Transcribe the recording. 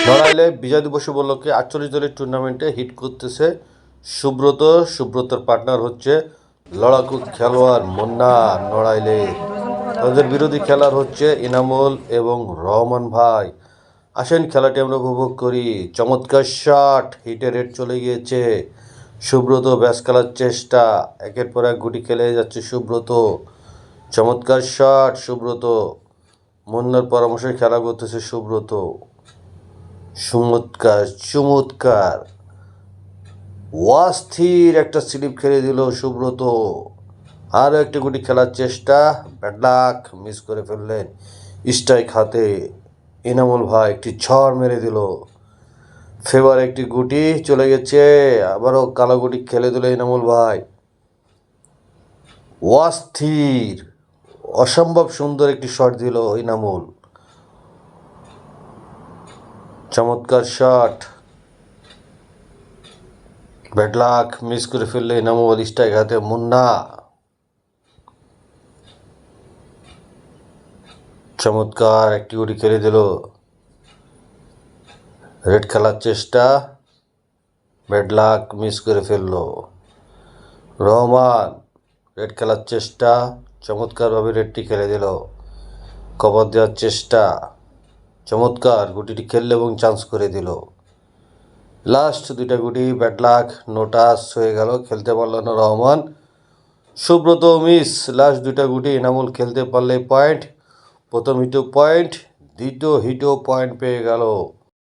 নড়াইলে বিজয় দিবস উপলক্ষে 48 দলের টুর্নামেন্টে হিট করতেছে সুব্রত। সুব্রতর পার্টনার হচ্ছে লড়াকু খেলোয়াড় মুন্না নড়াইলে। তাদের বিরোধী খেলার হচ্ছে ইনামুল এবং রহমান ভাই। আসেন খেলাটি আমরা উপভোগ করি। চমৎকার শট, হিটের রেট চলে গিয়েছে। সুব্রত ব্যাস খেলার চেষ্টা, একের পর এক গুটি খেলে যাচ্ছে সুব্রত। চমৎকার শট সুব্রত, মুন্নার পরামর্শে খেলা করতেছে সুব্রত। চমৎকার চমৎকার অস্থির একটা স্লিপ খেলে দিল সুব্রত। আরও একটা গুটি খেলার চেষ্টা, ব্যাডলাক, মিস করে ফেললেন স্ট্রাইক হাতে। ইনামুল ভাই একটি ঝড় মেরে দিল, ফেভার একটি গুটি চলে গেছে। আবারও কালো গুটি খেলে দিল ইনামুল ভাই। অস্থির, অসম্ভব সুন্দর একটি শট দিল ইনামুল। চমৎকার শট, ব্যাডলাক, মিস করে ফেললে ইনামুল। স্ট্রাইক হাতে মুন্না। চমৎকার একটি গুটি খেলে দিল, রেড খেলার চেষ্টা, ব্যাডলাক, মিস করে ফেলল রহমান। রেড খেলার চেষ্টা, চমৎকারভাবে রেডটি খেলে দিল। কভার দেওয়ার চেষ্টা, চমৎকার গুটিটি খেললো এবং চান্স করে দিল। লাস্ট দুইটা গুটি ব্যাডলাক, নোটাস হয়ে গেল, খেলতে পারল না রহমান। সুব্রত মিস। লাস্ট দুইটা গুটি ইনামুল খেলতে পারলে পয়েন্ট। প্রথম হিটেও পয়েন্ট, দ্বিতীয় হিটেও পয়েন্ট পেয়ে গেল।